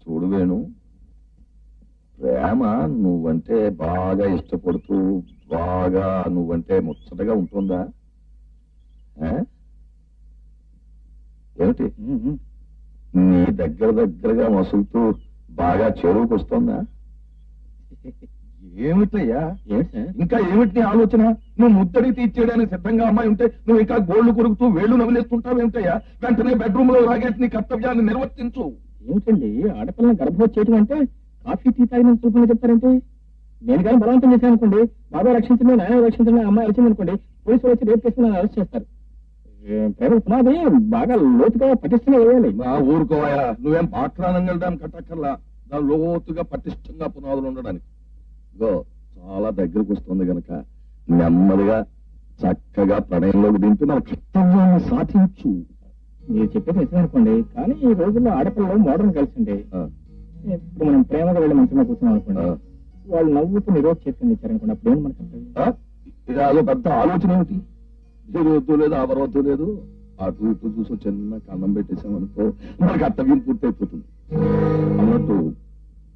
చూడు వేణు, ప్రేమ నువ్వంటే బాగా ఇష్టపడుతూ బాగా నువ్వంటే ముచ్చటగా ఉంటుందా? ఏమిటి నీ దగ్గరగా మసులుతూ బాగా చెరువుకు వస్తుందా? ఏమిటయ్యా ఇంకా ఏమిటి నీ ఆలోచన? నువ్వు ముద్దడి తీర్చేయడానికి సిద్ధంగా అమ్మాయి ఉంటే నువ్వు ఇంకా గోళ్లు కొరుకుతూ వేళ్లు నవ్వులేస్తుంటావు ఏమిటయ్యా? వెంటనే బెడ్రూమ్ లో రాగేసి నీ కర్తవ్యాన్ని నిర్వర్తించు. ఏమిటండి ఆడపిల్లని గర్భవతి చేయడం అంటే కాఫీ టీ తాగిన సులభంగా చెప్తారంటే? నేను కానీ బలవంతం చేశాను అనుకోండి, బాబాయ్ రక్షించండి నాయన రక్షించండి అమ్మాయి అరిచింది అనుకోండి, పోలీసులు వచ్చి రేపు చేసి నన్ను అరెస్ట్ చేస్తారు. ప్రేమ పునాది బాగా లోతుగా పటిష్టంగా వేయాలి. మా ఊరుకోవాయా, నువ్వేం బాట్లానం వెళ్ళడానికి కట్టక్కర్లా, దాని లోతుగా పటిష్టంగా పునాదులు ఉండడానికి. ఇగో చాలా దగ్గరకు వస్తుంది గనక నెమ్మదిగా చక్కగా ప్రణయంలోకి దింపి నా కర్తవ్యాన్ని సాధించు. మీరు చెప్పేది నిజమే అనుకోండి, కానీ ఈ రోజుల్లో ఆడపిల్లలు మోడర్న్ కలిసిండి. ఇప్పుడు మనం ప్రేమగా వెళ్ళి మంచిగా కూర్చున్నాం అనుకోండి, వాళ్ళు నవ్వుతూ నిరోధ చేసుకుని ఇచ్చారనుకోండి, అప్పుడు ఏం మనకు ఇది అదో పెద్ద ఆలోచన ఏమిటి? వద్దు లేదు ఆవరవద్దు లేదు, అటు ఇటు చూసి చిన్న కన్నం పెట్టేసామనుకో మన కర్తవ్యం పూర్తయిపోతుంది. అన్నట్టు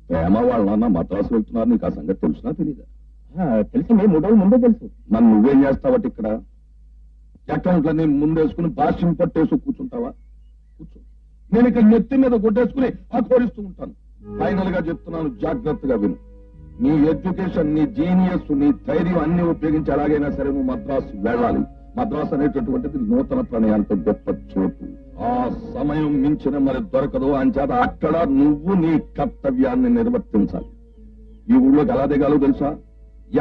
ప్రేమ వాళ్ళ నాన్న మద్రాసు వెళ్తున్నారు, నీకు ఆ సంగతి తెలుసునా తెలీదా? తెలిసింది, 3 రోజుల ముందే తెలుసు. మరి నువ్వేం చేస్తావట ఇక్కడ? అకౌంట్లన్నీ ముందేసుకుని బాష్యం పట్టేసి కూర్చుంటావా? కూర్చో. నేను ఇక్కడ నెత్తి మీద కొట్టేసుకుని కోరిస్తూ ఉంటాను. ఫైనల్ గా చెప్తున్నాను, జాగ్రత్తగా విను. నీ ఎడ్యుకేషన్, నీ జీనియస్, నీ ధైర్యం అన్ని ఉపయోగించి ఎలాగైనా సరే నువ్వు మద్రాసు వెళ్ళాలి. మద్రాసు అనేటటువంటిది నూతన ప్రణయానికి గొప్ప చోటు. ఆ సమయం మించిన మరి దొరకదు. అంచేత అక్కడ నువ్వు నీ కర్తవ్యాన్ని నిర్వర్తించాలి. ఈ ఊళ్ళోకి ఎలా దిగాలో తెలుసా?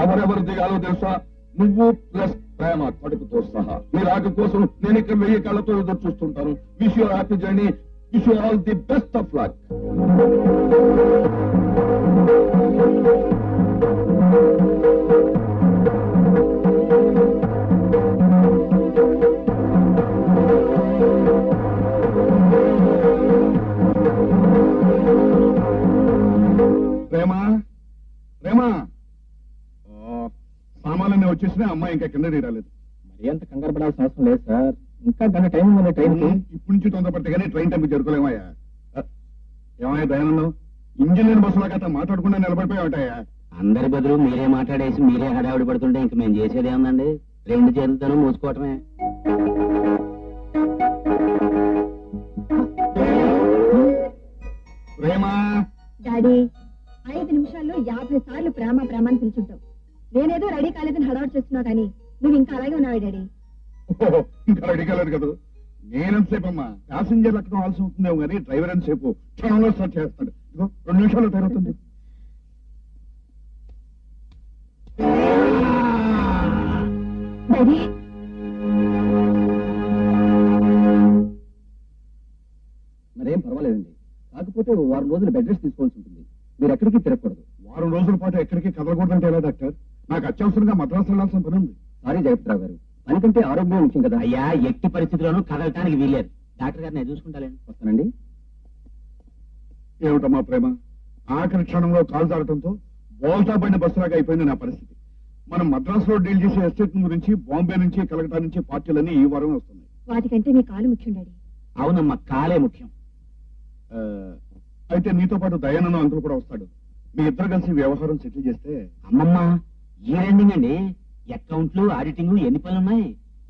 ఎవరెవరు దిగాలో తెలుసా? నువ్వు ప్లస్ ప్రేమ కడుపుతో సహా. మీ రాక కోసం నేను ఇక్కడ 1000 కళ్ళతో ఎదురు చూస్తుంటాను. Wish you happy journey, wish you all the best of luck. ప్రేమ ప్రేమ సామాన్లన్నీ వచ్చేసినా అమ్మాయి ఇంకా కింద తీరాలేదు. మరి అంత కంగారు పడాల్సిన అవసరం లేదు సార్, ఇంకా గంట టైం ఉంది. ట్రైన్ ఇప్పటి నుంచి తొందరపడితే కానీ ట్రైన్ టైంకి జరుపుకోలేమయ్యా. ఏమయ్యా దయానందం, ఇంజిన్ లేని బస్సులో గట్రా మాట్లాడకుండా నిలబడిపోయావటయ్యా. అందరి బదులు మీరే మాట్లాడేసి మీరే హడావిడి పడుతుంటే ఇంక మేము చేసేది ఏముందండి? 2 చేతులతోనూ మూసుకోవటమే. ప్రేమ డాడీ, 5 నిమిషాల్లో 50 సార్లు ప్రేమ ప్రేమ అని పిలుచుంటావు. నేనేదో రెడీ కాలేదని హడావుడు చేస్తున్నావు కానీ నువ్వు ఇంకా అలాగే ఉన్నావు డాడీ. ఇంకా రెడీ కాలేదు కదా. నేనంతసేపు అమ్మా ప్యాసింజర్లు అక్కడ కావాల్సి ఉంటుందేమో కానీ డ్రైవర్ ఎంతసేపు క్షణంలో స్టార్ట్ చేస్తాడు. 2 నిమిషాల్లో తయారవుతుంది. డాడీ, మరేం పర్వాలేదండి, కాకపోతే 1 వారం రోజులు బెడ్ రెస్ట్ తీసుకోవాల్సి ఉంటుంది. మీరు ఎక్కడికి తిరగకూడదు. 1 వారం రోజుల పాటు ఎక్కడికి కదలకూడదంటే ఎలా డాక్టర్? నాకు అత్యవసరంగా మద్రాసు వెళ్లాల్సిన పని ఉంది. సారీ జగత్రావు గారు, పని కంటే ఆరోగ్యం ముఖ్యం కదా. అయ్యా, ఎట్టి పరిస్థితుల్లోనూ కదలటానికి వీలేదు. డాక్టర్ గారు నేను చూసుకుంటానండి. వస్తానండి. ఏమిటమ్మా ప్రేమ, ఆఖరి క్షణంలో కాలు జారటంతో బోల్తా పడిన బస్సులాగా అయిపోయింది నా పరిస్థితి. మనం మద్రాసులో డీల్ చేసే ఎస్టేట్ గురించి బాంబే నుంచి కలకటా నుంచి పార్టీలన్నీ ఈ వారం వస్తున్నాయి. వాటికంటే మీ కాలు ముఖ్యం డాడీ. అవునమ్మా, కాలే ముఖ్యం. అయితే నీతో పాటు దయానందం అంకుల్ కూడా వస్తాడు. మీ ఇద్దరు కలిసి వ్యవహారం సెటిల్ చేస్తే. అమ్మమ్మ, ఈ రెండింగ్ అండి, అకౌంట్లు ఆడిటింగ్ ఎన్ని పనులున్నాయి.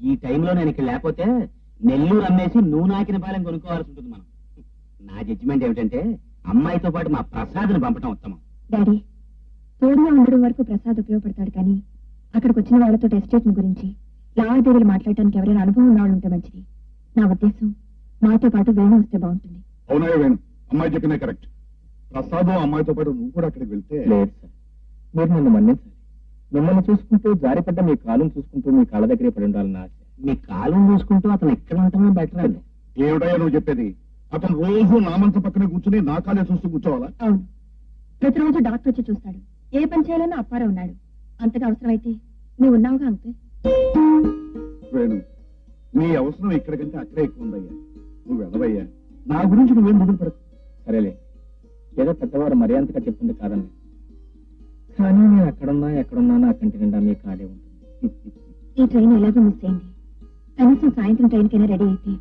ఈ టైంలో నేను ఇక్కడ లేకపోతే నెల్లూరు అమ్మేసి నువ్వు నాకిన పాలెం కొనుక్కోవాల్సి ఉంటుంది మనం. నా జడ్జిమెంట్ ఏమిటంటే అమ్మాయితో పాటు మా ప్రసాద్ని పంపటం ఉత్తమం. డాడీ, తోడుగా ఉండడం వరకు ప్రసాద్ ఉపయోగపడతాడు కానీ అక్కడికి వచ్చిన వాళ్ళతో ఎస్టేట్ గురించి లావాదేవీలు మాట్లాడటానికి ఎవరైనా అనుభవం ఉన్నవాళ్ళు ఉంటే మంచిది. నా ఉద్దేశం మాతో పాటు వేణు వస్తే బాగుంటుంది. అవునాయో వేణు, అమ్మాయి చెప్పిందే కరెక్ట్. ప్రసాద్ అమ్మాయితో పాటు నువ్వు కూడా అక్కడికి వెళ్తే. లేదు సార్, మీరు నన్ను మన్నించాలి. మిమ్మల్ని చూసుకుంటూ జారిపడ్డ మీ కాలును చూసుకుంటూ మీ కాళ్ళ దగ్గరే పడి ఉండాలని ఆశ. మీ కాలం చూసుకుంటూ అతను ఎక్కడ ఉంటామో బెటర్ అండి. ఏమిటయ్యా నువ్వు చెప్పేది? అతను రోజు నా మంచ పక్కనే కూర్చుని నా కాలే చూస్తూ కూర్చోవాలా? అవును, ప్రతిరోజు డాక్టర్ వచ్చి చూస్తాడు. ఏ పని చేయాలన్నా అప్పారా ఉన్నాడు. అంతగా అవసరమైతే నువ్వు ఉన్నావుగా అంకుల్. వేణు, నీ అవసరం ఇక్కడికంటే అక్కడే ఎక్కువ ఉందయ్యా. నువ్వు వెళ్ళవయ్యా, నా గురించి నువ్వేం దిగులు పడకు. సరేలే, ఏదో పెద్దవారు మరీ అంతగా చెప్తుంది కాదండి, కానీ నేను ఎక్కడున్నా నా కంటి నిండా మీ కాడే ఉంటుంది. ఈ ట్రైన్ ఎలాగో మిస్ అయింది. కనీసం సాయంత్రం ట్రైన్కైనా రెడీ అయితే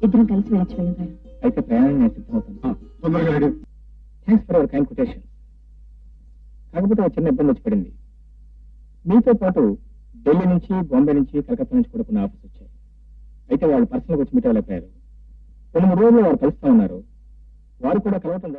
ఇద్దరం కలిసి వెళ్ళొచ్చు వేణు గారు. అయితే ప్రయాణం నేను సిద్ధమవుతాను. తొందరగా ready. Thanks for hour kind quotation. కాకపోతే ఒక చిన్న ఇబ్బంది వచ్చి పడింది. మీతో పాటు ఢిల్లీ నుంచి, బాంబే నుంచి, కలకత్తా నుంచి కూడా కొన్ని ఆఫర్స్ వచ్చాయి. అయితే వాళ్ళు పర్సనల్గా వచ్చి మీట్ అవ్వలేకపోయారు. 2-3 రోజుల్లో వారు కలుస్తా ఉన్నారు. వారు కూడా కలవటం